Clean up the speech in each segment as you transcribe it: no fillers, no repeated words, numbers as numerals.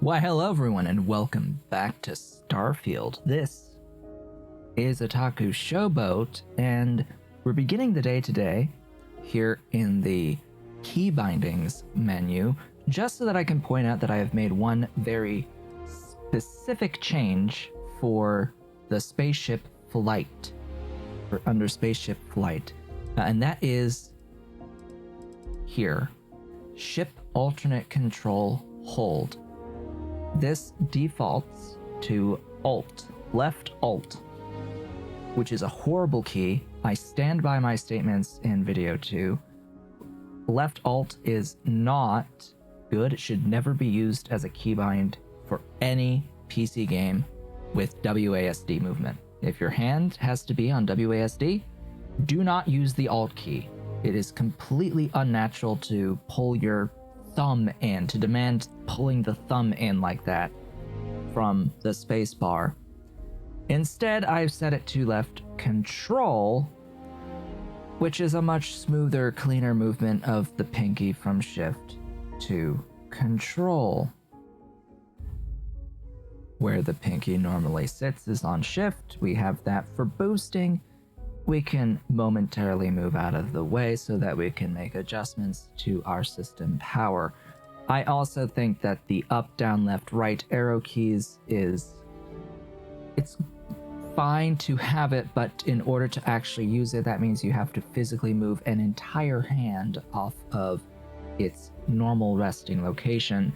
Why, hello everyone, and welcome back to Starfield. This is Otaku Showboat, and we're beginning the day today here in the key bindings menu, just so that I can point out that I have made one very specific change for the spaceship flight, or under spaceship flight, and that is here. Ship alternate control hold. This defaults to Alt, left Alt, which is a horrible key. I stand by my statements in video 2. Left Alt is not good. It should never be used as a keybind for any PC game with WASD movement. If your hand has to be on WASD, do not use the Alt key. It is completely unnatural to pull your thumb in, to demand pulling the thumb in like that from the space bar. Instead, I've set it to left control, which is a much smoother, cleaner movement of the pinky from shift to control. Where the pinky normally sits is on shift. We have that for boosting. We can momentarily move out of the way so that we can make adjustments to our system power. I also think that the up, down, left, right arrow keys it's fine to have it, but in order to actually use it, that means you have to physically move an entire hand off of its normal resting location.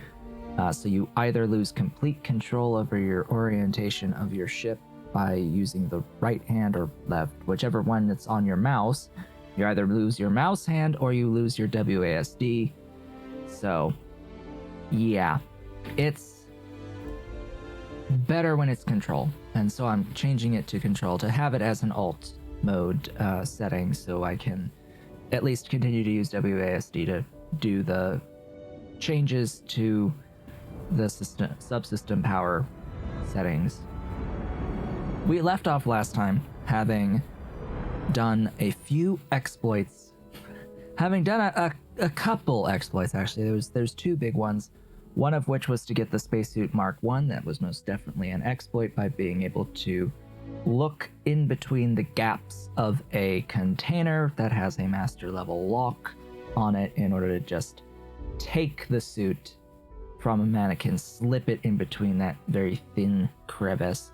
So you either lose complete control over your orientation of your ship by using the right hand or left, whichever one that's on your mouse. You either lose your mouse hand or you lose your WASD. So, yeah, it's better when it's control. And so I'm changing it to control to have it as an alt mode setting so I can at least continue to use WASD to do the changes to the subsystem power settings. We left off last time having done a few exploits, having done a couple exploits actually. There's two big ones, one of which was to get the spacesuit Mark 1. That was most definitely an exploit by being able to look in between the gaps of a container that has a master level lock on it in order to just take the suit from a mannequin, slip it in between that very thin crevice.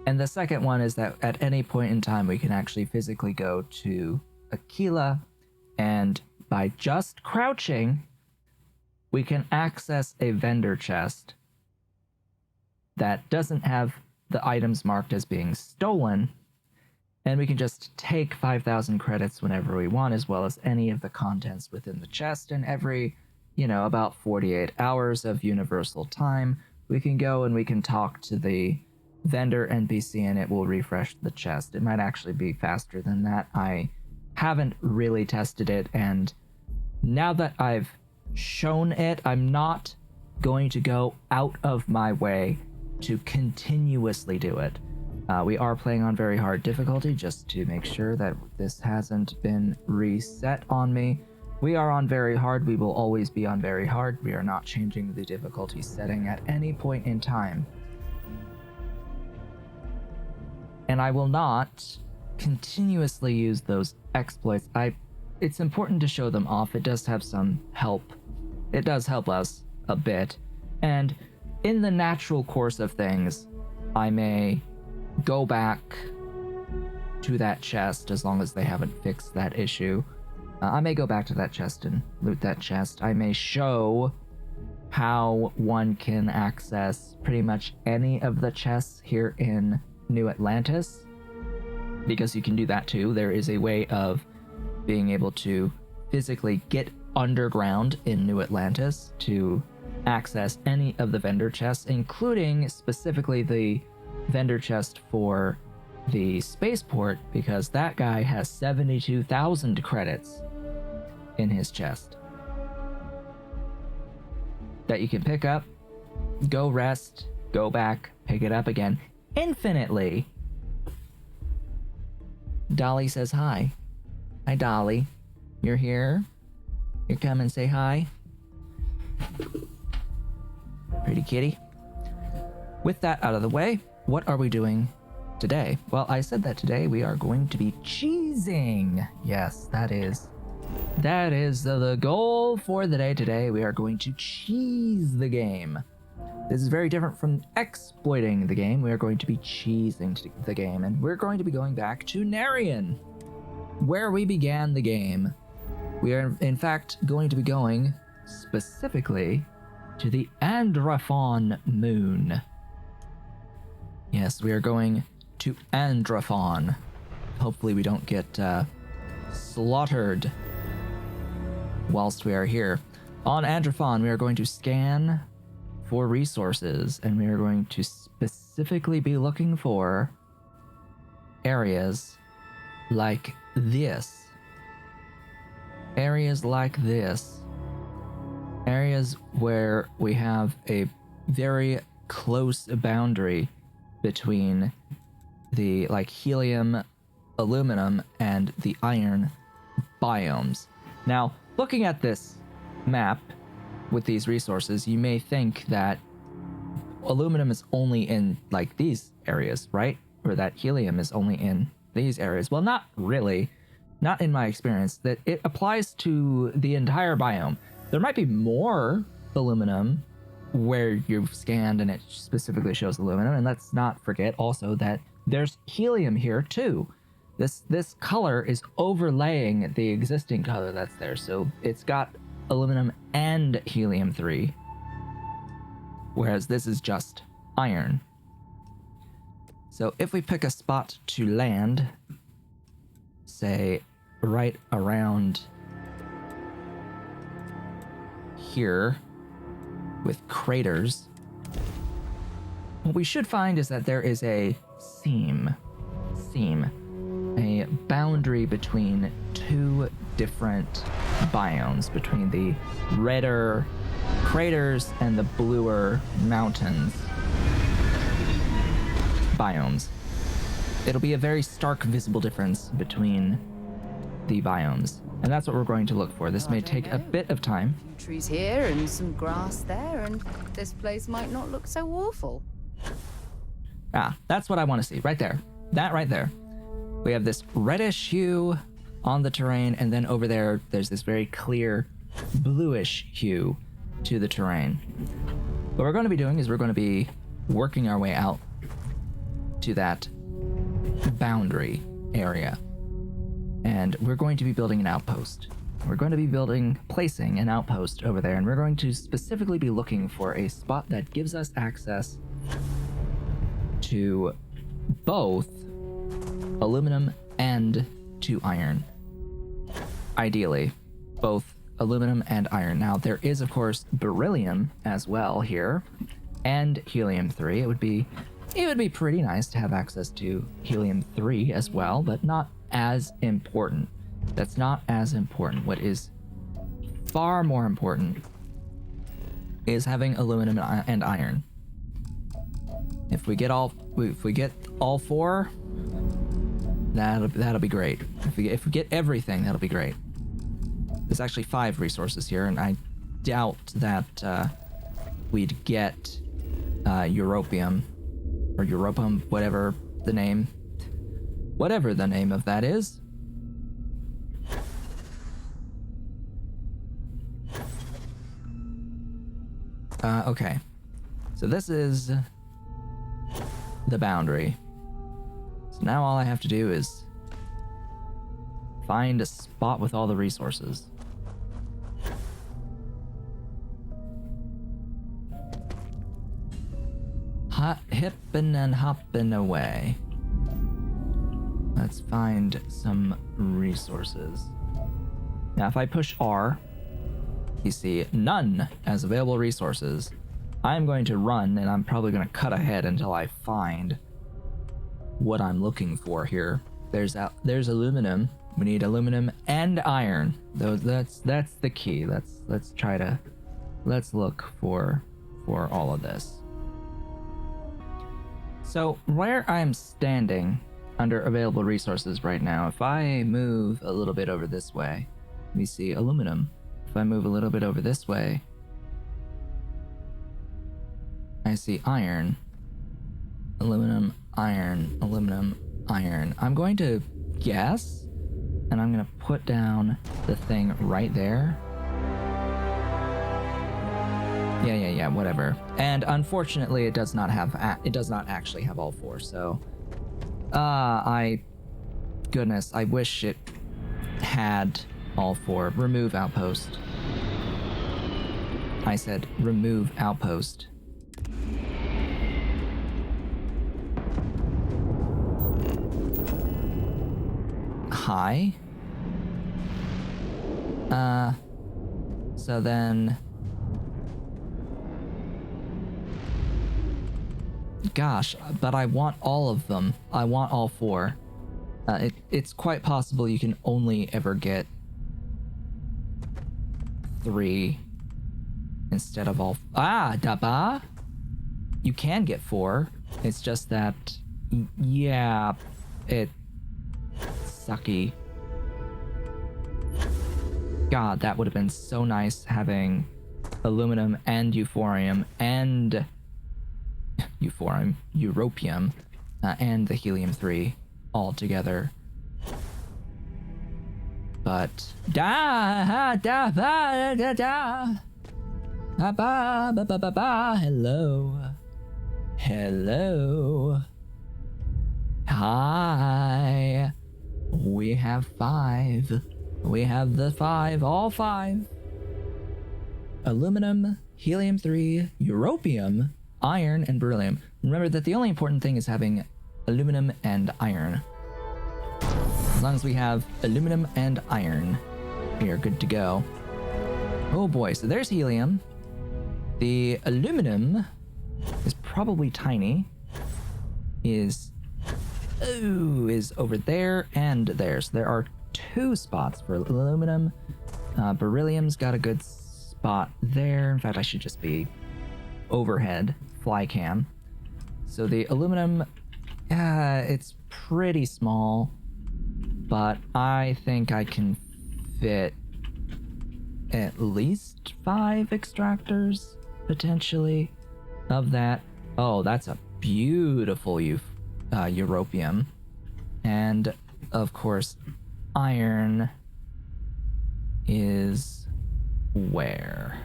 And the second one is that at any point in time, we can actually physically go to Aquila, and by just crouching, we can access a vendor chest that doesn't have the items marked as being stolen, and we can just take 5,000 credits whenever we want, as well as any of the contents within the chest. And every, about 48 hours of universal time, we can go and we can talk to the vendor NPC and it will refresh the chest. It might actually be faster than that. I haven't really tested it, and now that I've shown it, I'm not going to go out of my way to continuously do it. We are playing on very hard difficulty just to make sure that this hasn't been reset on me. We are on very hard. We will always be on very hard. We are not changing the difficulty setting at any point in time. And I will not continuously use those exploits. It's important to show them off. It does have some help. It does help us a bit. And in the natural course of things, I may go back to that chest as long as they haven't fixed that issue. I may go back to that chest and loot that chest. I may show how one can access pretty much any of the chests here in New Atlantis, because you can do that too. There is a way of being able to physically get underground in New Atlantis to access any of the vendor chests, including specifically the vendor chest for the spaceport, because that guy has 72,000 credits in his chest that you can pick up, go rest, go back, pick it up again infinitely. Dolly says hi. Hi, Dolly. You're here? You come and say hi? Pretty kitty. With that out of the way, what are we doing today? Well, I said that today we are going to be cheesing. Yes, that is the goal for the day today. We are going to cheese the game. This is very different from exploiting the game. We are going to be cheesing the game, and we're going to be going back to Narian, where we began the game. We are, in fact, going to be going specifically to the Andraphon moon. Yes, we are going to Andraphon. Hopefully we don't get slaughtered whilst we are here. On Andraphon, we are going to scan for resources, and we are going to specifically be looking for areas like this. Areas like this. Areas where we have a very close boundary between the helium, aluminum, and the iron biomes. Now, looking at this map with these resources, you may think that aluminum is only in these areas, right? Or that helium is only in these areas. Well, not really. Not in my experience. That it applies to the entire biome. There might be more aluminum where you've scanned and it specifically shows aluminum, and let's not forget also that there's helium here too. This color is overlaying the existing color that's there, so it's got aluminum and helium-3, whereas this is just iron. So if we pick a spot to land, say right around here with craters, what we should find is that there is a seam, a boundary between two different biomes, between the redder craters and the bluer mountains biomes. It'll be a very stark visible difference between the biomes, and that's what we're going to look for. This may take a bit of time. A few trees here and some grass there, and this place might not look so awful. Ah, that's what I want to see, right there. That right there. We have this reddish hue on the terrain, and then over there, there's this very clear bluish hue to the terrain. What we're going to be doing is we're going to be working our way out to that boundary area. And we're going to be building an outpost. We're going to be placing an outpost over there, and we're going to specifically be looking for a spot that gives us access to both aluminum and to iron. Ideally, both aluminum and iron. Now, there is, of course, beryllium as well here, and helium-3. It would be pretty nice to have access to helium-3 as well, but not as important. That's not as important. What is far more important is having aluminum and iron. If we get all four, that'll be great. If we get everything, that'll be great. There's actually 5 resources here, and I doubt that we'd get europium or europum, whatever the name of that is. Okay, so this is the boundary. So now all I have to do is find a spot with all the resources. Hippin' and hoppin' away. Let's find some resources. Now, if I push R, you see none as available resources. I'm going to run, and I'm probably going to cut ahead until I find what I'm looking for here. There's aluminum. We need aluminum and iron. That's the key. Let's look for all of this. So where I'm standing under available resources right now, if I move a little bit over this way, we see aluminum. If I move a little bit over this way, I see iron. Aluminum, iron, aluminum, iron. I'm going to guess, and I'm going to put down the thing right there. Yeah, whatever. And unfortunately, it does not actually have all four, so... Goodness, I wish it had all four. Remove outpost. I said remove outpost. Hi? So then... Gosh, but I want all of them. I want all four. It's quite possible you can only ever get 3 instead of all... Daba! You can get 4. It's just that... Yeah, it's sucky. God, that would have been so nice having aluminum and euphorium and... europium, and the helium-3 all together. But hello, hi. We have 5. We have the 5, all 5. Aluminum, helium-3, europium, iron, and beryllium. Remember that the only important thing is having aluminum and iron. As long as we have aluminum and iron, we are good to go. Oh boy, so there's helium. The aluminum is probably tiny. Is over there and there. So there are 2 spots for aluminum. Beryllium's got a good spot there. In fact, I should just be overhead fly cam. So the aluminum, it's pretty small, but I think I can fit at least 5 extractors potentially of that. Oh, that's a beautiful europium. And of course, iron is where?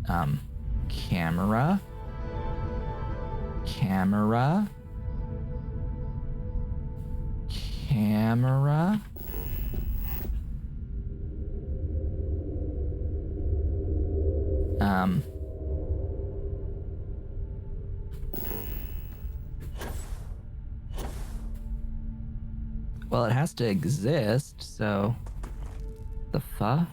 Camera. Well, it has to exist, so the fuck?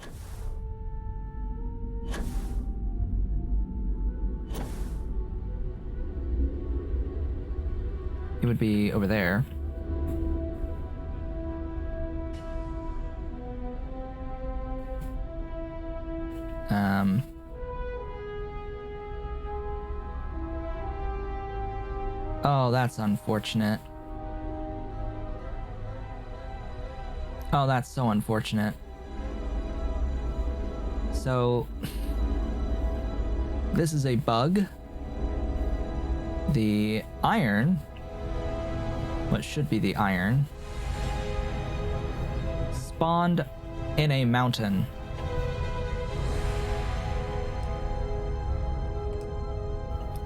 It would be over there. Oh, that's unfortunate. Oh, that's so unfortunate. So, this is a bug. The iron, what should be the iron, spawned in a mountain.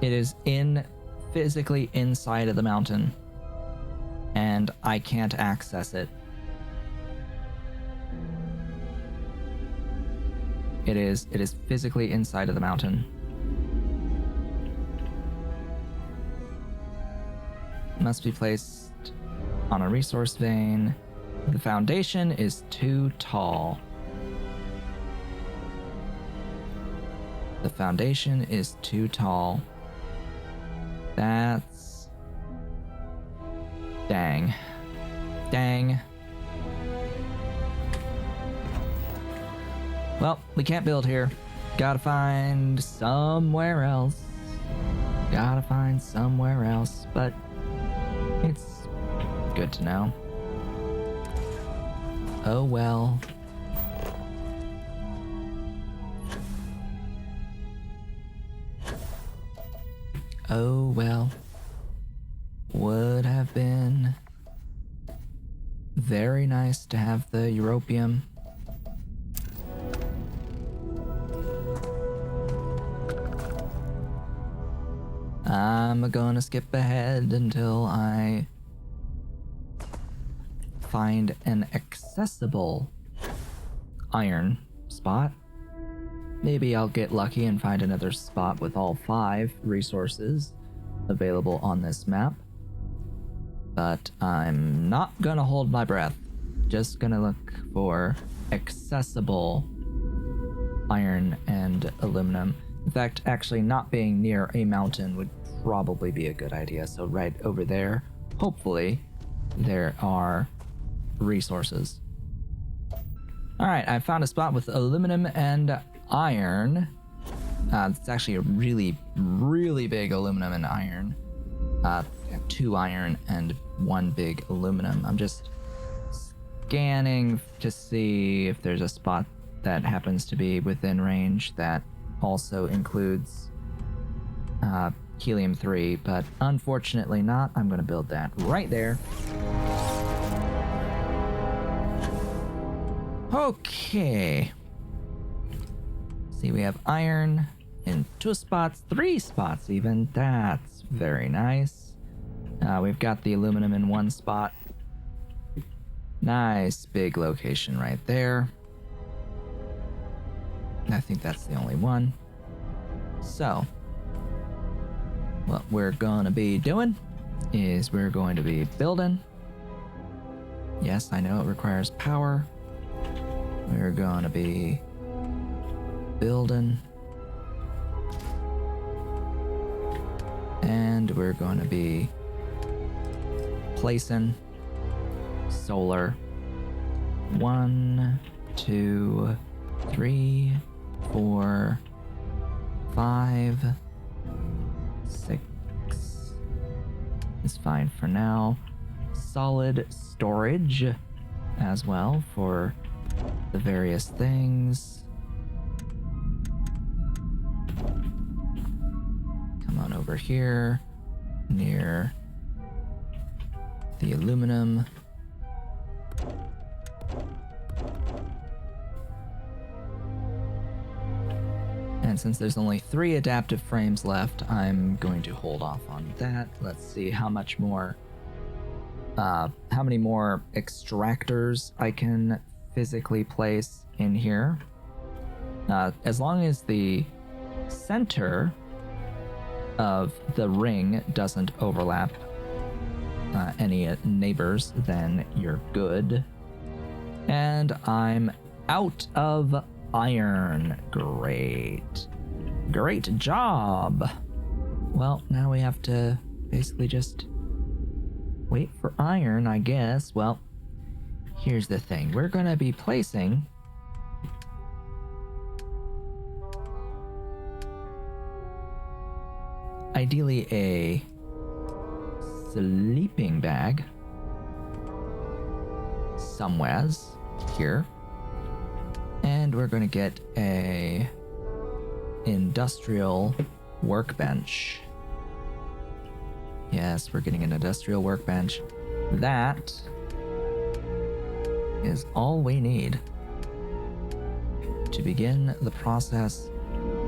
It is physically inside of the mountain, and I can't access it. It is physically inside of the mountain. Must be placed on a resource vein. The foundation is too tall. The foundation is too tall. That's... Dang. Well, we can't build here. Gotta find somewhere else. But it's good to know. Oh well. Oh well. Would have been very nice to have the Europium. I'm gonna skip ahead until I find an accessible iron spot. Maybe I'll get lucky and find another spot with all 5 resources available on this map. But I'm not gonna hold my breath. Just gonna look for accessible iron and aluminum. In fact, actually not being near a mountain would probably be a good idea. So right over there, hopefully, there are resources. Alright, I found a spot with aluminum and iron. It's actually a really, really big aluminum and iron. 2 iron and 1 big aluminum. I'm just scanning to see if there's a spot that happens to be within range that also includes helium-3, but unfortunately not. I'm going to build that right there. Okay. See, we have iron in 2 spots, 3 spots even. That's very nice. We've got the aluminum in 1 spot. Nice big location right there. I think that's the only one. So, what we're gonna be doing is we're going to be building. Yes, I know it requires power. We're gonna be building. And we're gonna be placing solar. 1, 2, 3, 4, 5, 6 is fine for now. Solid storage as well for the various things. Come on over here near the aluminum. And since there's only 3 adaptive frames left, I'm going to hold off on that. Let's see how many more extractors I can physically place in here. As long as the center of the ring doesn't overlap any neighbors, then you're good. And I'm out of iron. Great job. Well, now we have to basically just wait for iron, I guess. Well, here's the thing. We're gonna be placing ideally a sleeping bag somewheres here. And we're going to get a industrial workbench. Yes, we're getting an industrial workbench. That is all we need to begin the process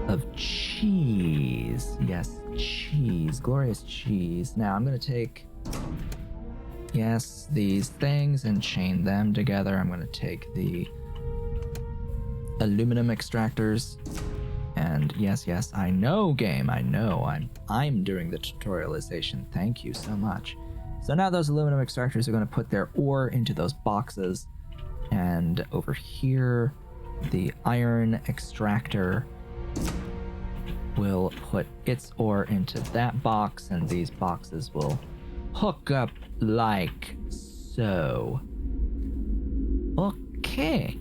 of cheese. Yes, cheese, glorious cheese. Now I'm going to take, yes, these things and chain them together. I'm going to take the aluminum extractors, and yes, I know, game, I know, I'm doing the tutorialization. Thank you so much. So now those aluminum extractors are going to put their ore into those boxes, and over here the iron extractor will put its ore into that box, and these boxes will hook up like so. Okay.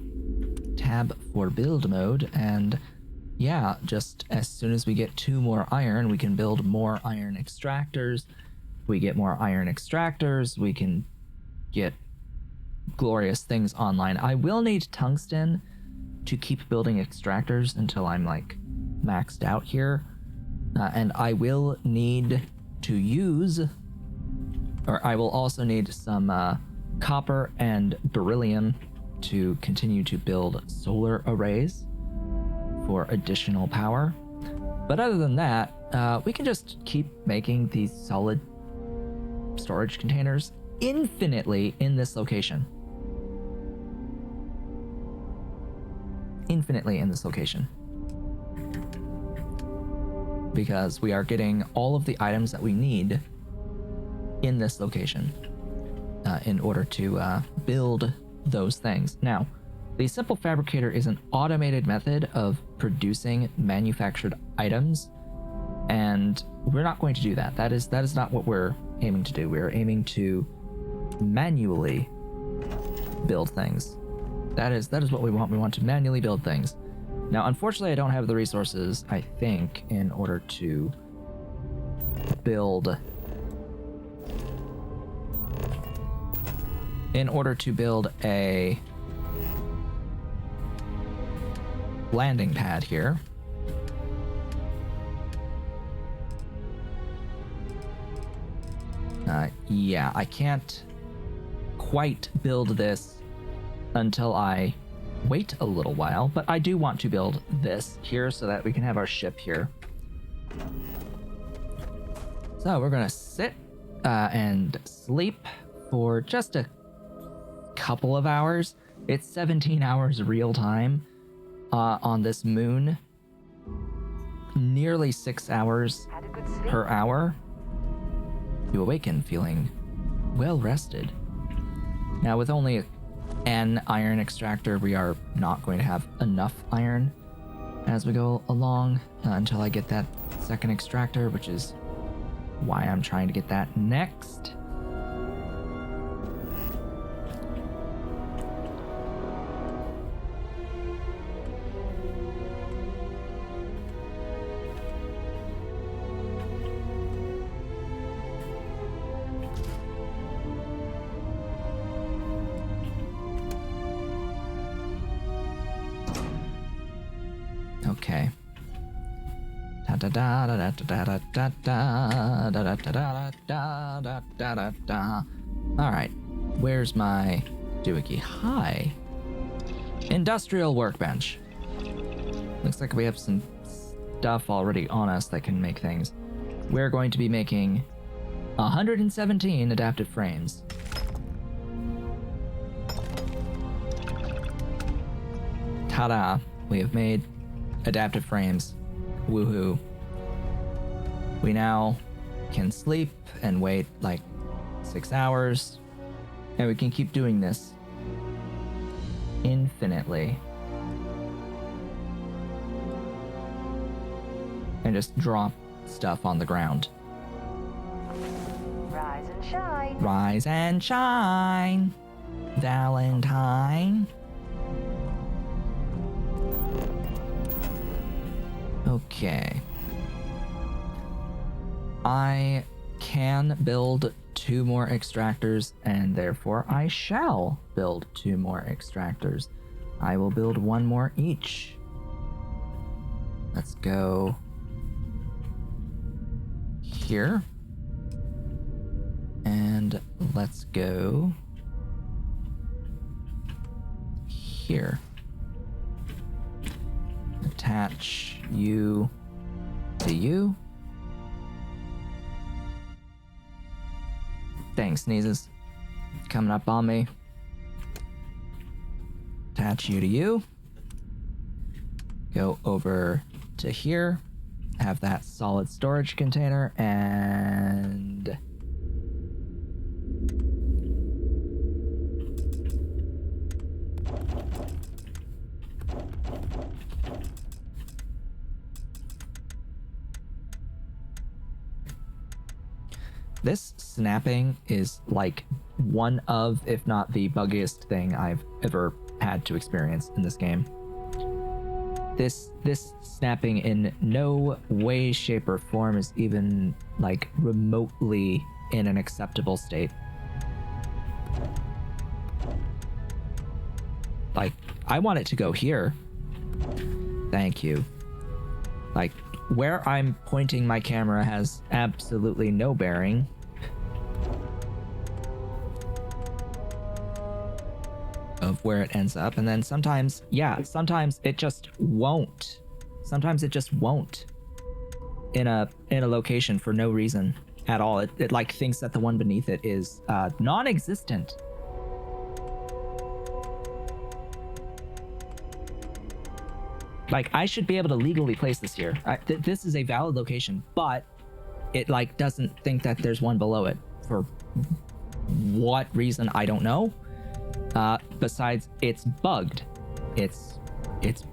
Tab for build mode, and yeah, just as soon as we get 2 more iron, we can build more iron extractors. If we get more iron extractors, we can get glorious things online. I will need tungsten to keep building extractors until I'm like maxed out here. And I will need to use, or I will also need some copper and beryllium to continue to build solar arrays for additional power. But other than that, we can just keep making these solid storage containers infinitely in this location. Infinitely in this location. Because we are getting all of the items that we need in this location in order to build those things. Now, the Simple Fabricator is an automated method of producing manufactured items, and we're not going to do that. That is not what we're aiming to do. We're aiming to manually build things. That is what we want. We want to manually build things. Now, unfortunately, I don't have the resources, I think, in order to build a landing pad here. Yeah, I can't quite build this until I wait a little while, but I do want to build this here so that we can have our ship here. So we're gonna sit and sleep for just a couple of hours. It's 17 hours real time on this moon. Nearly 6 hours per hour. You awaken feeling well rested. Now, with only an iron extractor, we are not going to have enough iron as we go along until I get that second extractor, which is why I'm trying to get that next. Okay. All right. Where's my doohickey? Hi. Industrial workbench. Looks like we have some stuff already on us that can make things. We're going to be making 117 adaptive frames. Ta-da. We have made adaptive frames. Woohoo. We now can sleep and wait like 6 hours, and we can keep doing this infinitely. And just drop stuff on the ground. Rise and shine. Rise and shine, Valentine. Okay. I can build 2 more extractors, and therefore I shall build 2 more extractors. I will build 1 more each. Let's go here. And let's go here. Attach you to you. Dang, sneezes. Coming up on me. Attach you to you. Go over to here. Have that solid storage container and... This snapping is like one of, if not the buggiest thing I've ever had to experience in this game. This snapping in no way, shape, or form is even like remotely in an acceptable state. Like, I want it to go here. Thank you. Like, where I'm pointing my camera has absolutely no bearing. Of where it ends up, and then sometimes it just won't. Sometimes it just won't in a location for no reason at all. It like thinks that the one beneath it is non-existent. Like, I should be able to legally place this here. This is a valid location, but it like doesn't think that there's one below it for what reason, I don't know. Besides, it's bugged. It's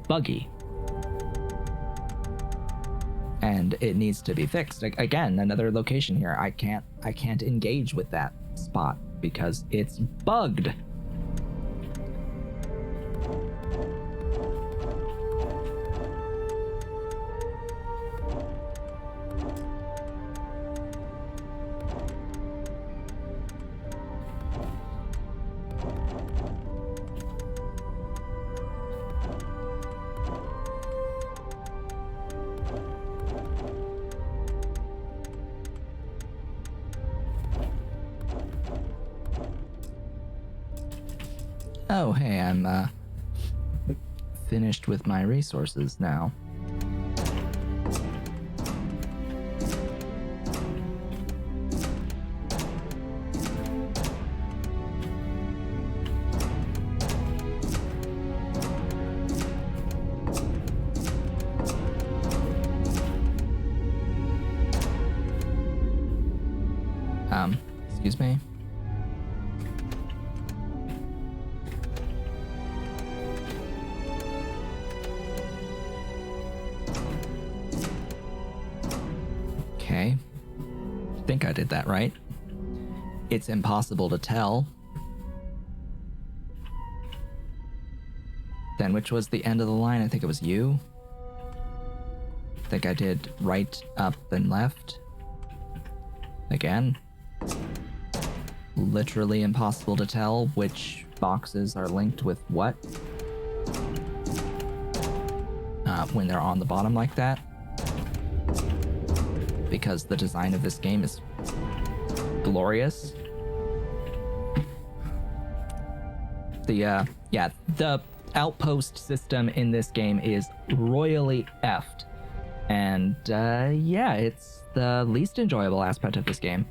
buggy. And it needs to be fixed. Again, another location here. I can't engage with that spot because it's bugged. Oh, hey, I'm finished with my resources now. Excuse me? Okay. I think I did that right. It's impossible to tell. Then which was the end of the line? I think it was you. I think I did right, up, and left. Again. Literally impossible to tell which boxes are linked with what. When they're on the bottom like that. Because the design of this game is glorious. The Outpost system in this game is royally effed. And it's the least enjoyable aspect of this game.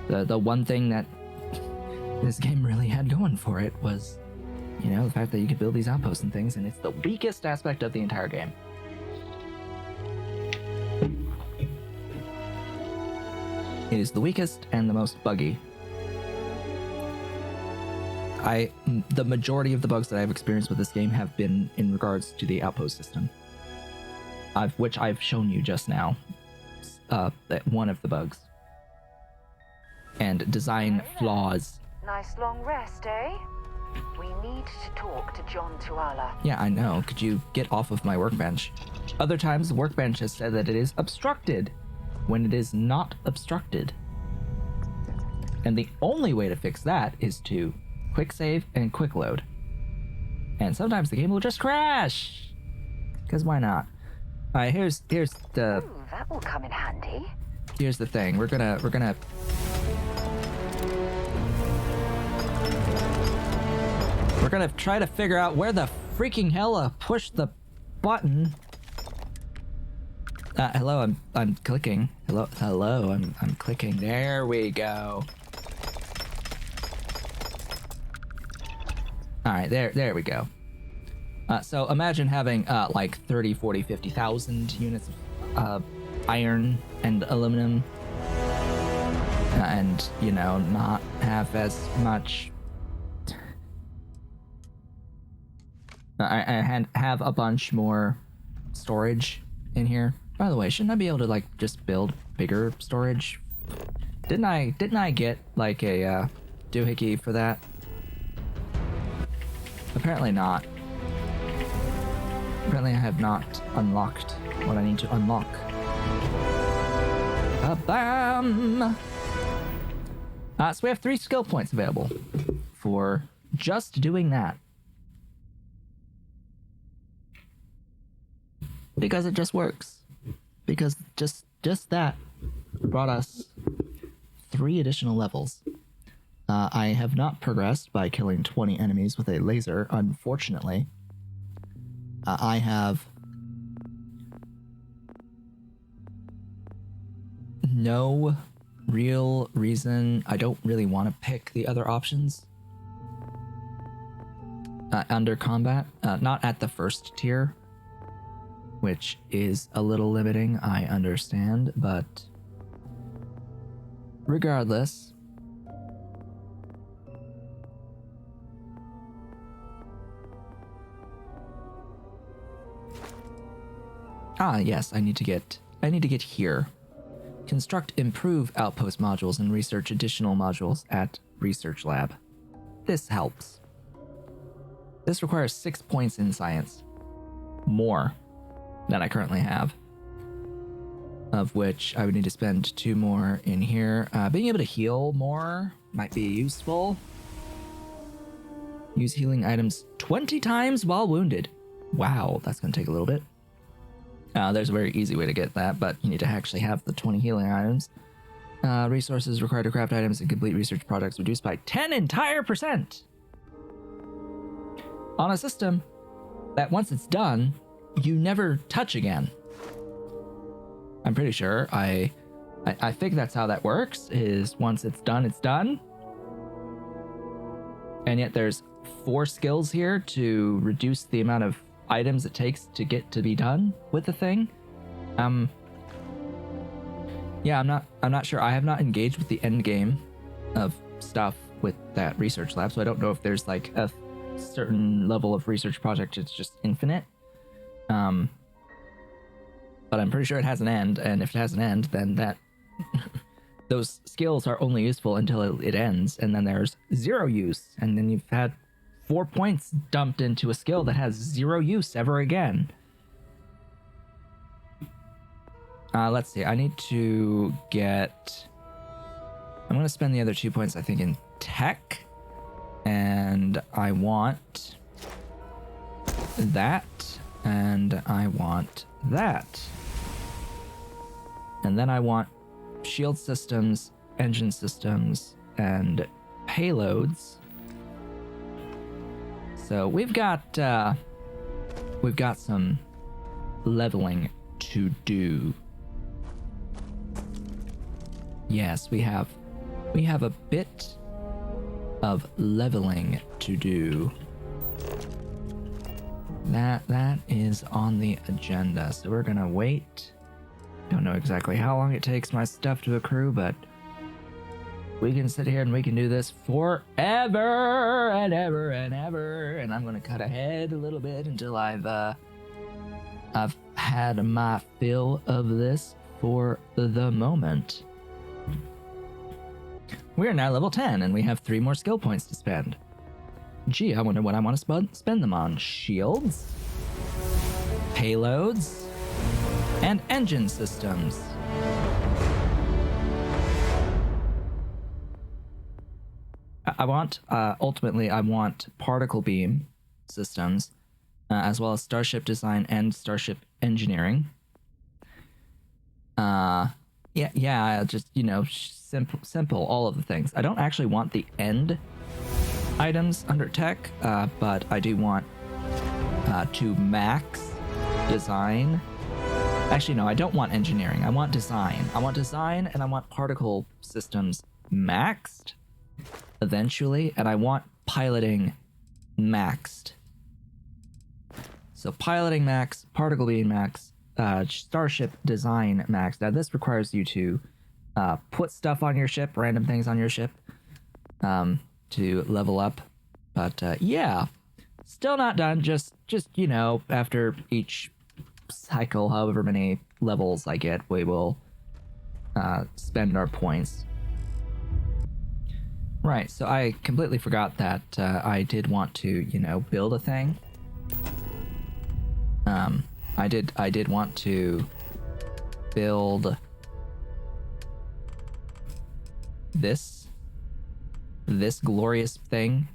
The one thing that this game really had going for it was, you know, the fact that you could build these outposts and things, and it's the weakest aspect of the entire game. It is the weakest and the most buggy. The majority of the bugs that I've experienced with this game have been in regards to the outpost system, which I've shown you just now. One of the bugs. And design flaws. Nice long rest, eh? We need to talk to John Tuala. Yeah, I know. Could you get off of my workbench? Other times, the workbench has said that it is obstructed, when it is not obstructed. And the only way to fix that is to quick save and quick load. And sometimes the game will just crash. Because why not? Alright, here's the... Ooh, that will come in handy. Here's the thing. We're gonna try to figure out where the freaking hell I pushed the button. Hello, I'm clicking. Hello, I'm clicking. There we go. All right, there we go. So imagine having like 30, 40, 50,000 units of iron and aluminum, and you know, not have as much. I have a bunch more storage in here. By the way, shouldn't I be able to like just build bigger storage? Didn't I get like a doohickey for that? Apparently not. Apparently I have not unlocked what I need to unlock. Bam! So we have 3 skill points available for just doing that. Because it just works. because just that brought us 3 additional levels. I have not progressed by killing 20 enemies with a laser, unfortunately. I have no real reason. I don't really want to pick the other options under combat. Not at the first tier, which is a little limiting, I understand, but regardless. Yes, I need to get here. Construct improve Outpost modules and research additional modules at Research Lab. This helps. This requires 6 points in science. More than I currently have. Of which I would need to spend 2 more in here. Being able to heal more might be useful. Use healing items 20 times while wounded. Wow, that's going to take a little bit. There's a very easy way to get that, but you need to actually have the 20 healing items. Resources required to craft items and complete research projects reduced by 10 entire percent. On a system that once it's done, you never touch again. I'm pretty sure I think that's how that works, is once it's done, it's done. And yet there's 4 skills here to reduce the amount of items it takes to get to be done with the thing. Yeah, I'm not sure. I have not engaged with the end game of stuff with that research lab, so I don't know if there's like a certain level of research project it's just infinite. But I'm pretty sure it has an end, and if it has an end, then that those skills are only useful until it ends, and then there's 0 use, and then you've had 4 points dumped into a skill that has 0 use ever again. Let's see. I need to get... I'm going to spend the other 2 points, I think, in tech. And I want that. And I want that. And then I want shield systems, engine systems, and payloads. So we've got some leveling to do. Yes, we have a bit of leveling to do. That is on the agenda. So we're gonna wait. Don't know exactly how long it takes my stuff to accrue, but we can sit here and we can do this forever and ever and ever. And I'm gonna cut ahead a little bit until I've had my fill of this for the moment. We are now level 10 and we have 3 more skill points to spend. Gee, I wonder what I want to spend them on. Shields, payloads, and engine systems. Ultimately, I want particle beam systems, as well as starship design and starship engineering. Just, simple, all of the things. I don't actually want the end items under tech, but I do want to max design. Actually, no, I don't want engineering. I want design. I want design and I want particle systems maxed eventually, and I want piloting maxed. So piloting max, particle beam max, starship design max. Now this requires you to put stuff on your ship, random things on your ship, to level up. But yeah, still not done. Just after each cycle, however many levels I get, we will spend our points. Right, so I completely forgot that I did want to, build a thing. I did want to build this glorious thing.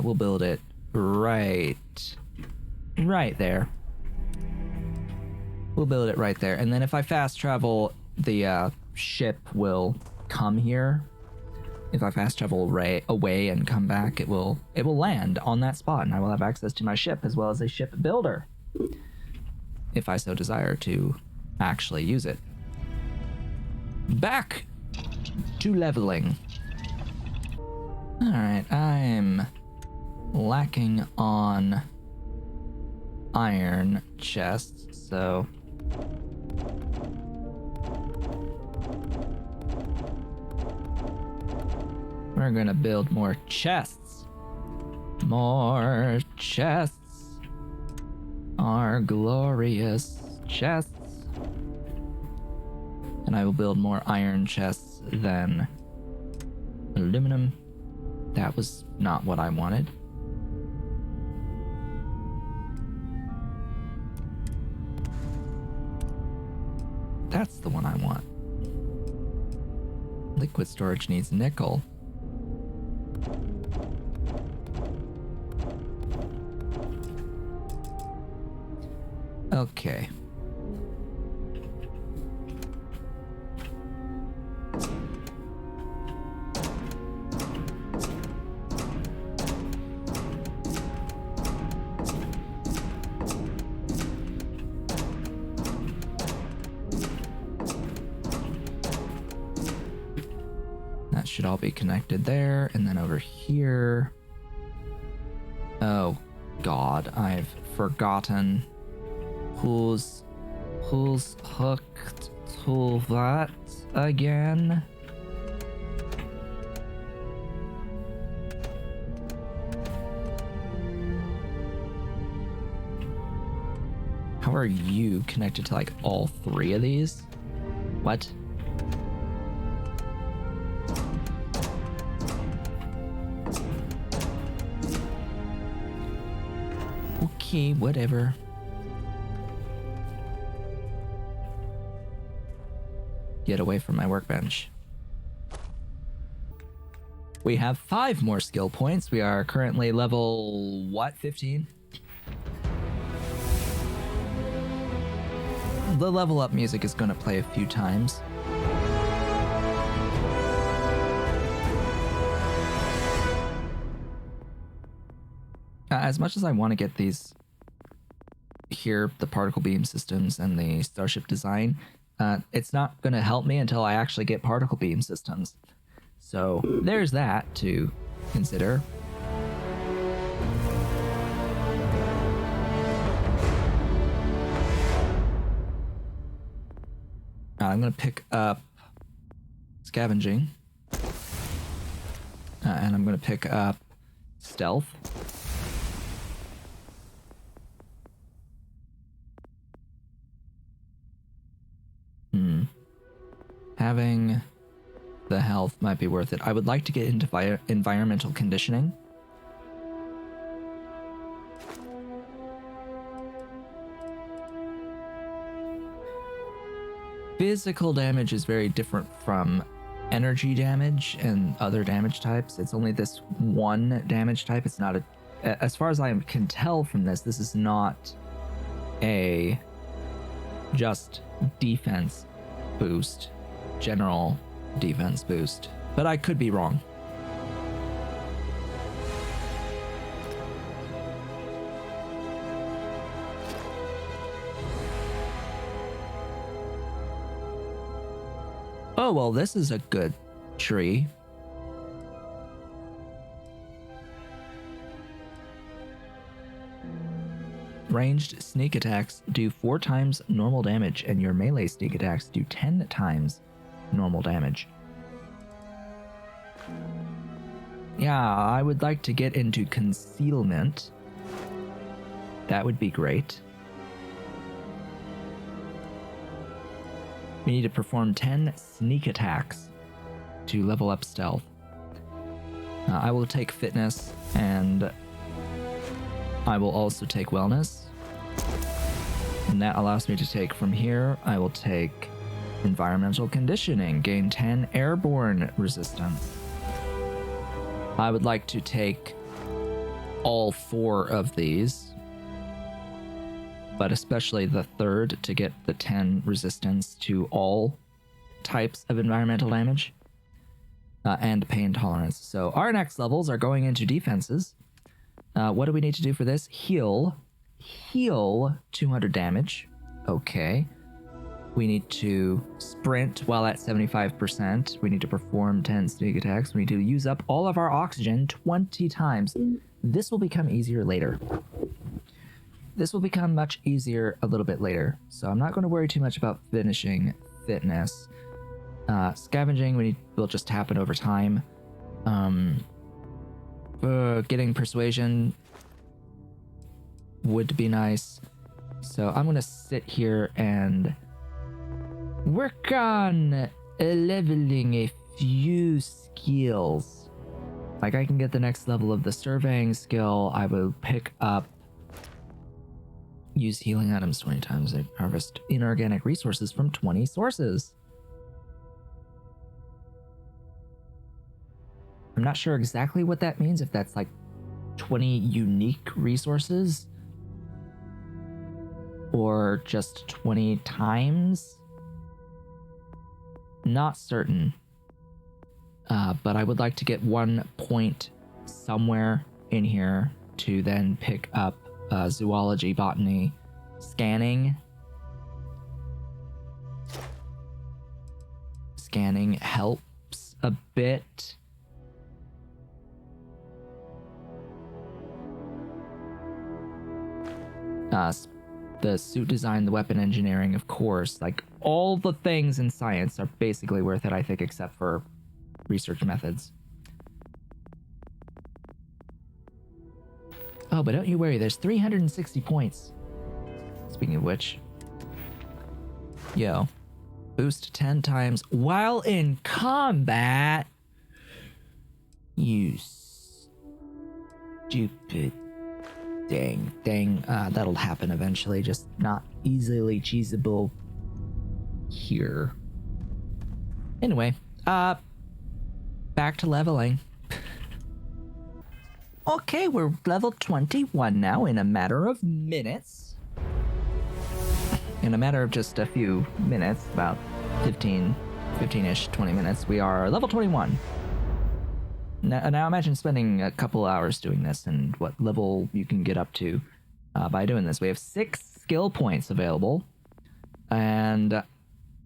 We'll build it right there. We'll build it right there. And then if I fast travel, the ship will come here. If I fast travel away and come back, it will land on that spot, and I will have access to my ship as well as a ship builder, if I so desire to actually use it. Back to leveling. All right, I'm lacking on iron chests, so we're gonna build more chests. More chests. Our glorious chests. And I will build more iron chests than aluminum. That was not what I wanted. That's the one I want. Liquid storage needs nickel. Okay. That should all be connected there, and then over here. Oh God, I've forgotten who's hooked to that again. How are you connected to like all three of these? What? Okay, whatever. Get away from my workbench. We have 5 more skill points. We are currently level, what, 15? The level up music is going to play a few times. As much as I want to get these here, the particle beam systems and the starship design, it's not going to help me until I actually get particle beam systems. So there's that to consider. I'm going to pick up scavenging. And I'm going to pick up stealth. Having the health might be worth it. I would like to get into environmental conditioning. Physical damage is very different from energy damage and other damage types. It's only this one damage type. It's not as far as I can tell from this is not a just defense boost, general defense boost, but I could be wrong. Oh, well, this is a good tree. Ranged sneak attacks do 4 times normal damage, and your melee sneak attacks do 10 times normal damage. Yeah, I would like to get into concealment. That would be great. We need to perform 10 sneak attacks to level up stealth. I will take fitness, and I will also take wellness. And that allows me to take from here, I will take environmental conditioning, gain 10 airborne resistance. I would like to take all 4 of these. but especially the third to get the 10 resistance to all types of environmental damage and pain tolerance. So our next levels are going into defenses. What do we need to do for this? Heal 200 damage. Okay. We need to sprint while at 75%. We need to perform 10 sneak attacks. We need to use up all of our oxygen 20 times. This will become easier later. This will become much easier a little bit later. So I'm not going to worry too much about finishing fitness. Scavenging will just happen over time. Getting persuasion would be nice. So I'm going to sit here and work on leveling a few skills. Like I can get the next level of the surveying skill. I will pick up use healing items 20 times. I harvest inorganic resources from 20 sources. I'm not sure exactly what that means, if that's like 20 unique resources or just 20 times. Not certain. But I would like to get 1 point somewhere in here to then pick up zoology, botany, scanning. Scanning helps a bit. The suit design, the weapon engineering, of course, like all the things in science are basically worth it, I think, except for research methods. Oh, but don't you worry, there's 360 points. Speaking of which, yo, boost 10 times while in combat. You stupid dang. That'll happen eventually, just not easily cheesable here. Anyway, back to leveling. Okay, we're level 21 now in a matter of minutes. In a matter of just a few minutes, about 15-ish, 20 minutes, we are level 21. Now imagine spending a couple hours doing this and what level you can get up to by doing this. We have 6 skill points available, and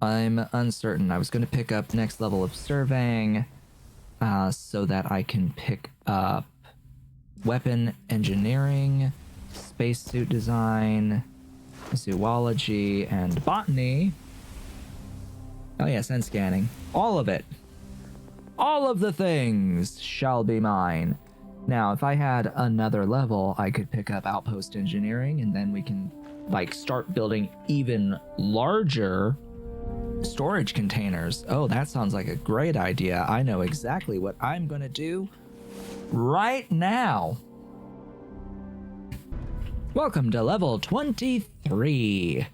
I'm uncertain. I was going to pick up next level of surveying so that I can pick up weapon engineering, spacesuit design, zoology, and botany. Oh yes, and scanning. All of it. All of the things shall be mine. Now, if I had another level, I could pick up Outpost engineering, and then we can, like, start building even larger storage containers. Oh, that sounds like a great idea. I know exactly what I'm gonna do right now. Welcome to level 23.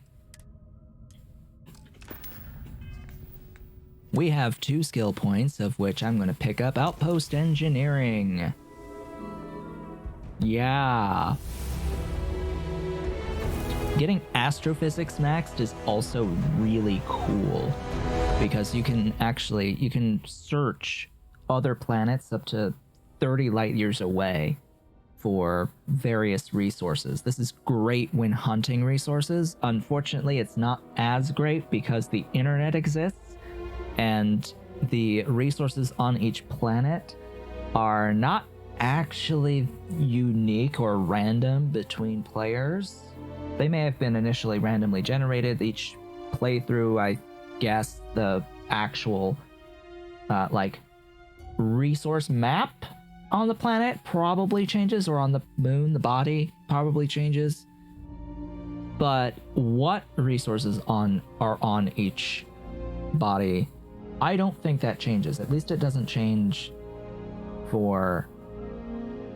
We have 2 skill points, of which I'm going to pick up Outpost engineering. Yeah. Getting astrophysics maxed is also really cool, because you can search other planets up to 30 light years away for various resources. This is great when hunting resources. Unfortunately, it's not as great because the internet exists and the resources on each planet are not actually unique or random between players. They may have been initially randomly generated. Each playthrough, I guess, the actual resource map on the planet probably changes, or on the moon, the body probably changes. But what resources are on each body, I don't think that changes. At least it doesn't change for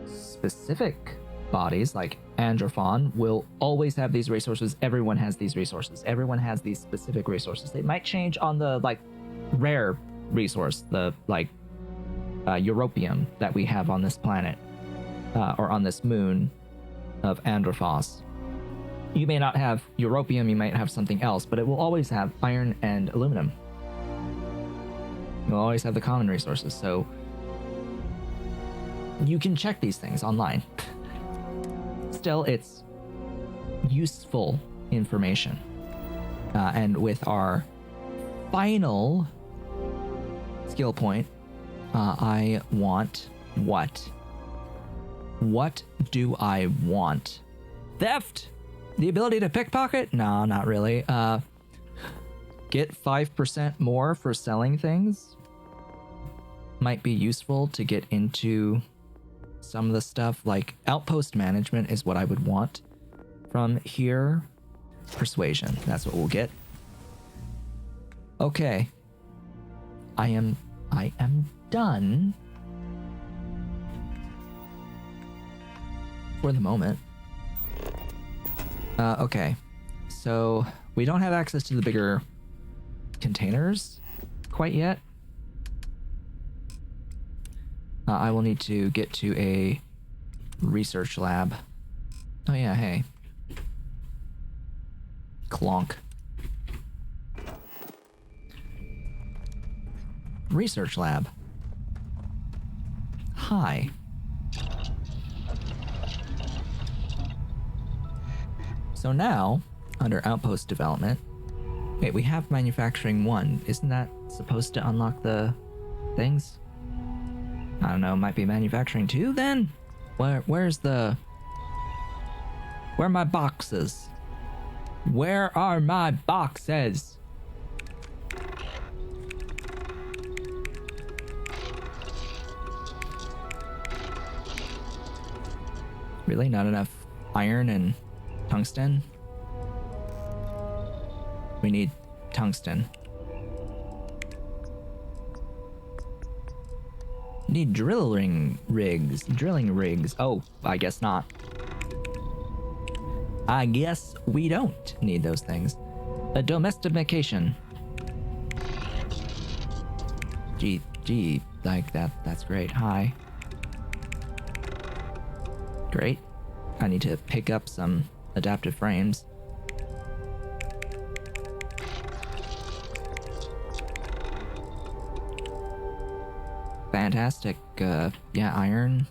specific bodies. Like Androphon will always have these resources. Everyone has these resources. Everyone has these specific resources. They might change on the rare resource, the Europium that we have on this planet, or on this moon of Androphos. You may not have europium, you might have something else, but it will always have iron and aluminum. You'll always have the common resources, so you can check these things online. Still, it's useful information. And with our final skill point, I want what? What do I want? Theft! The ability to pickpocket? No, not really. Get 5% more for selling things. Might be useful to get into some of the stuff, like outpost management is what I would want from here. Persuasion, that's what we'll get. Okay. I am done for the moment. Okay, so we don't have access to the bigger containers quite yet. I will need to get to a research lab. Oh yeah, hey. Clonk. Research lab. Hi. So now, under Outpost development, wait, we have manufacturing 1. Isn't that supposed to unlock the things? I don't know, might be manufacturing 2 then? Where's the... Where are my boxes? Where are my boxes? Really? Not enough iron and tungsten? We need tungsten. Need drilling rigs. Oh, I guess not. I guess we don't need those things. A domestication. Gee, like that's great. Hi. Great. I need to pick up some adaptive frames. Fantastic. Yeah, iron.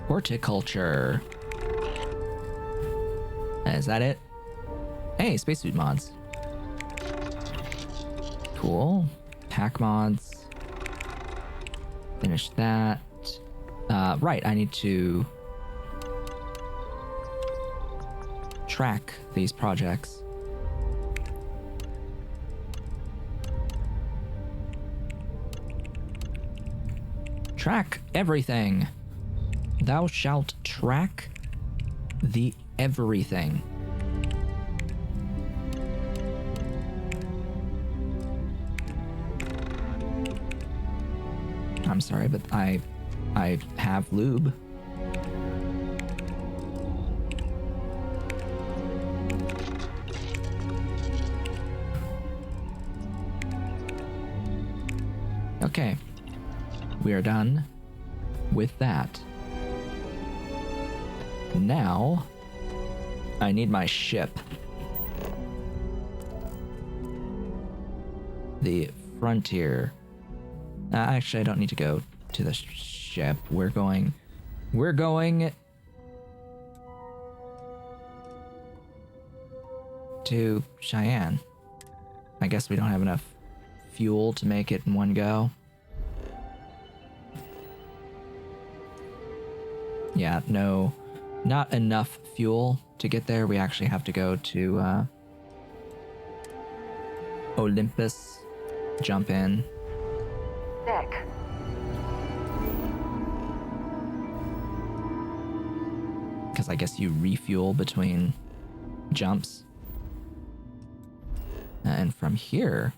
Horticulture. Is that it? Hey, spacesuit mods. Cool. Pack mods. Finish that. Right, I need to track these projects. Track everything. Thou shalt track the everything. I'm sorry, but I have lube. Okay, we are done with that. Now, I need my ship. The Frontier. Actually, I don't need to go to the ship. We're going to Cheyenne. I guess we don't have enough fuel to make it in one go. Yeah, no, not enough fuel to get there. We actually have to go to Olympus, jump in. Nick. Because I guess you refuel between jumps. And from here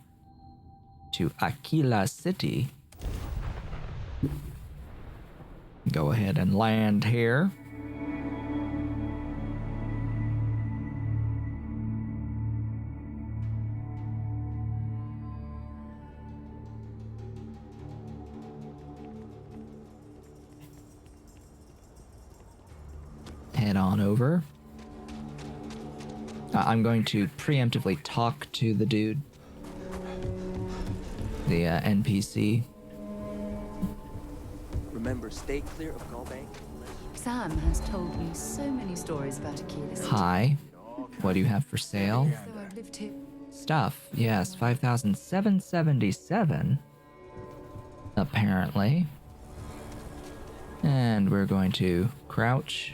to Aquila City, go ahead and land here. head on over. I'm going to preemptively talk to the dude. The NPC. Remember, stay clear of Gallbank. Sam has told me so many stories about Aquila City. Hi. What do you have for sale? So I've lived here. Stuff. Yes, 5,777. Apparently. And we're going to crouch.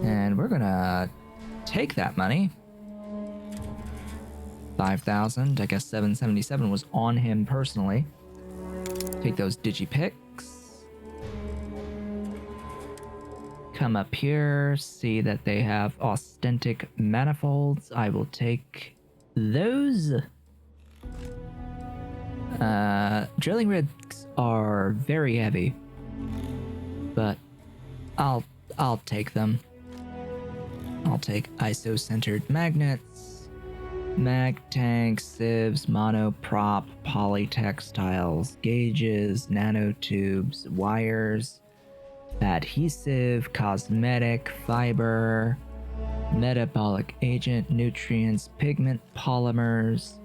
And we're gonna take that money. 5,000. I guess 777 was on him personally. Take those digipicks. Come up here, see that they have authentic manifolds. I will take those. Drilling rigs are very heavy, but I'll take them. I'll take ISO-centered magnets, mag tanks, sieves, monoprop, polytextiles, gauges, nanotubes, wires, adhesive, cosmetic, fiber, metabolic agent, nutrients, pigment, polymers,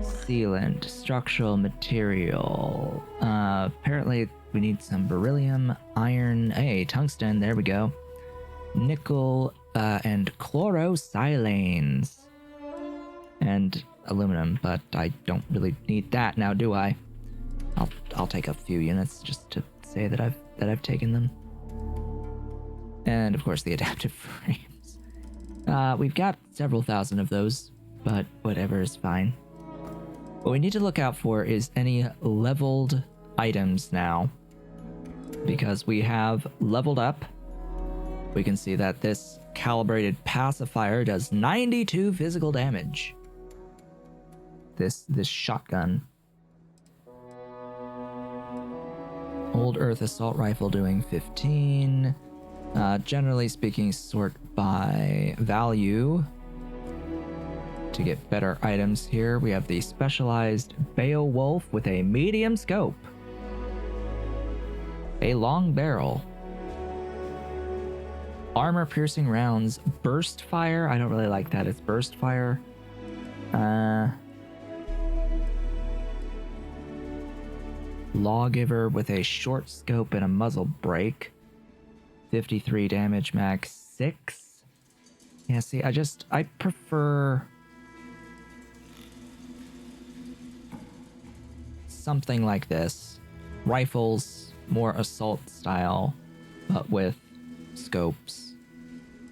sealant, structural material. Apparently we need some beryllium, iron, hey, tungsten, there we go. Nickel, and chlorosilanes. And aluminum, but I don't really need that now, do I? I'll take a few units just to say that I've taken them. And of course the adaptive frames. We've got several thousand of those, but whatever is fine. What we need to look out for is any leveled items now, because we have leveled up. We can see that this calibrated pacifier does 92 physical damage. This shotgun. Old Earth assault rifle doing 15. Generally speaking, sort by value to get better items here. We have the specialized Beowulf with a medium scope, a long barrel, armor piercing rounds, burst fire. I don't really like that. It's burst fire. Lawgiver with a short scope and a muzzle brake. 53 damage, mag 6. Yeah, see, I prefer something like this. Rifles, more assault style, but with scopes.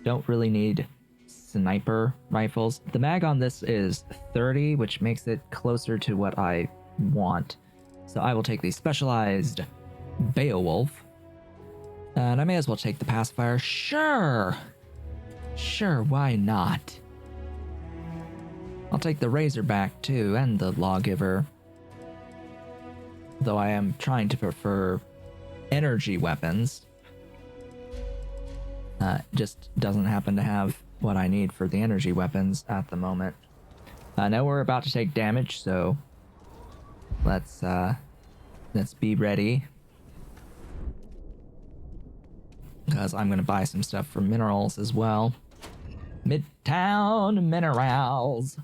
Don't really need sniper rifles. The mag on this is 30, which makes it closer to what I want. So I will take the specialized Beowulf. And I may as well take the pacifier. Sure, why not? I'll take the Razorback too, and the Lawgiver. Though I am trying to prefer energy weapons. Just doesn't happen to have what I need for the energy weapons at the moment. I know we're about to take damage, so let's be ready. Because I'm gonna buy some stuff for minerals as well. Midtown Minerals.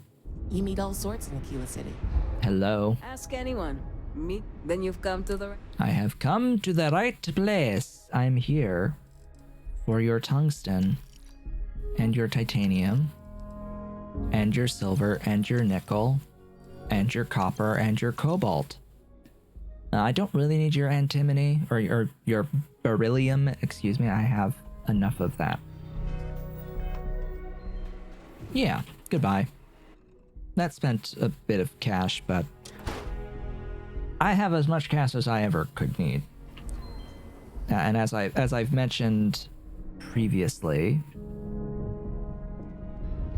You meet all sorts in Aquila City. Hello. Ask anyone. Me? Then you've come to the right. I have come to the right place. I'm here for your tungsten and your titanium and your silver and your nickel and your copper and your cobalt. I don't really need your antimony or your beryllium, excuse me. I have enough of that. Yeah, goodbye. That spent a bit of cash, but I have as much cash as I ever could need. And as I've mentioned previously,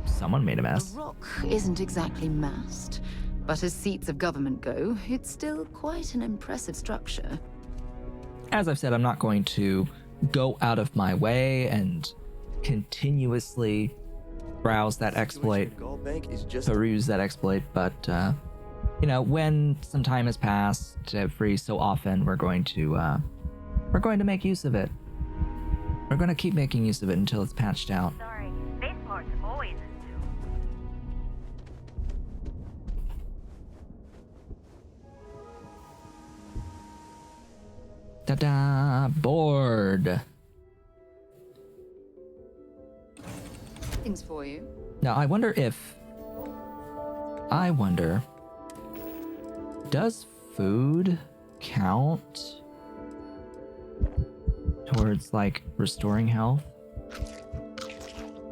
someone made a mess. The rock isn't exactly massed, but as seats of government go, it's still quite an impressive structure. As I've said, I'm not going to go out of my way and continuously browse that exploit, peruse that exploit, but you know, when some time has passed, every so often we're going to make use of it. We're gonna keep making use of it until it's patched out. Sorry, spaceport's always a zoo. Ta-da! Board! Things for you. Now, I wonder, does food count towards, like, restoring health?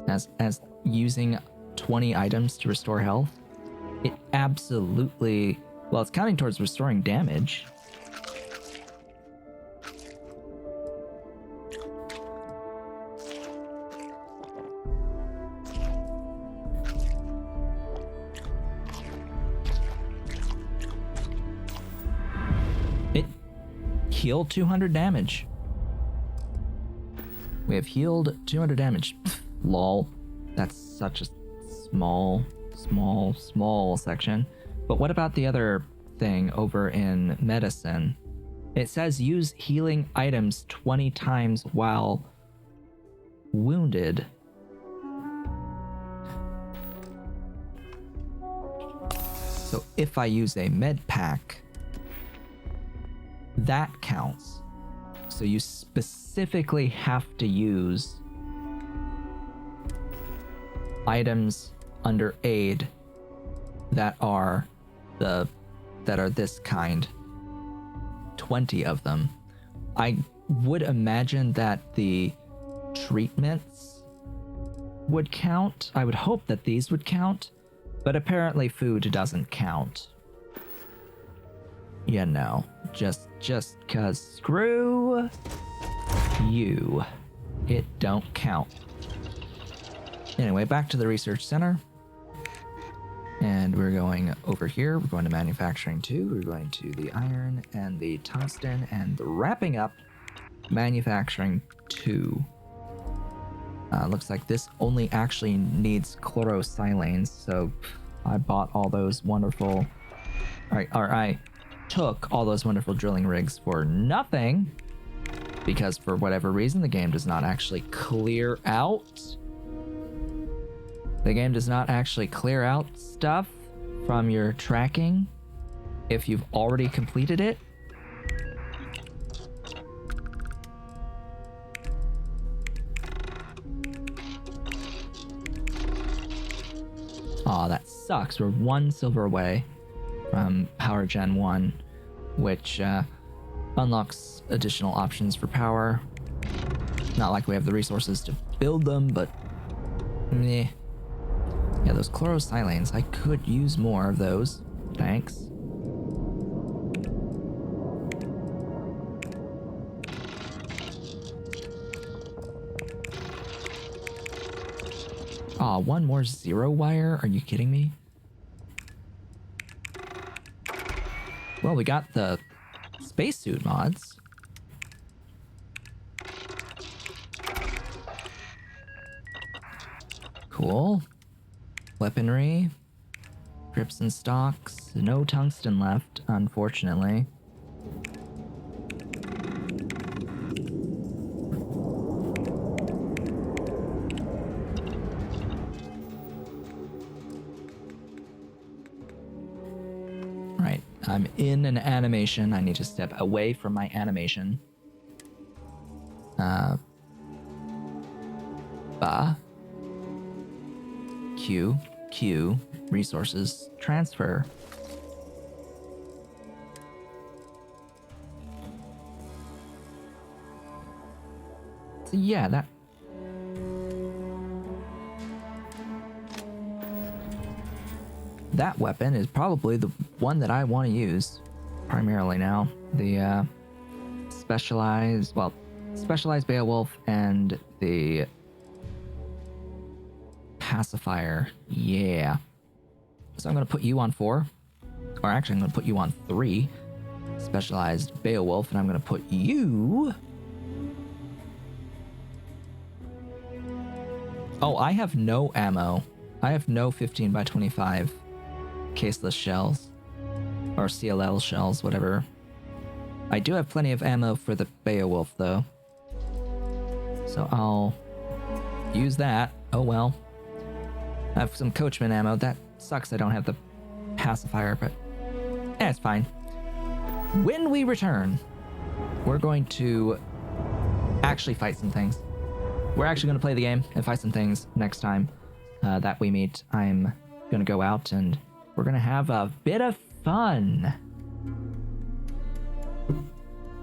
As using 20 items to restore health? It absolutely... Well, it's counting towards restoring damage. It healed 200 damage. We have healed 200 damage. Pfft, lol. That's such a small section. But what about the other thing over in medicine? It says use healing items 20 times while wounded. So if I use a med pack, that counts. So you specifically have to use items under aid that are this kind. 20 of them. I would imagine that the treatments would count. I would hope that these would count, but apparently food doesn't count. You know, just cause screw you. It don't count. Anyway, back to the research center. And we're going over here. We're going to manufacturing 2. We're going to the iron and the tungsten and wrapping up manufacturing 2. Looks like this only actually needs chlorosilanes, so I bought all those wonderful... I took all those wonderful drilling rigs for nothing, because for whatever reason the game does not actually clear out. The game does not actually clear out stuff from your tracking if you've already completed it. Aw, that sucks. We're 1 silver away from Power Gen 1, which unlocks additional options for power. Not like we have the resources to build them, but meh. Yeah, those chlorosilanes, I could use more of those. Thanks. Aw, one more zero wire? Are you kidding me? Well, we got the spacesuit mods. Cool. Weaponry. Grips and stocks. No tungsten left, unfortunately. Right, I'm in an animation. I need to step away from my animation. Q, resources, transfer. So yeah, that weapon is probably the one that I want to use primarily now. The specialized Beowulf and the pacifier. Yeah. So I'm going to put you on 4. Or actually, I'm going to put you on 3. Specialized Beowulf, and I'm going to put you... Oh, I have no ammo. I have no 15 by 25 caseless shells. Or CLL shells, whatever. I do have plenty of ammo for the Beowulf, though. So I'll use that. Oh well. I have some coachman ammo. That sucks I don't have the pacifier, but it's fine. When we return, we're going to actually fight some things. We're actually going to play the game and fight some things next time that we meet. I'm going to go out and we're going to have a bit of fun.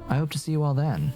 I hope to see you all then.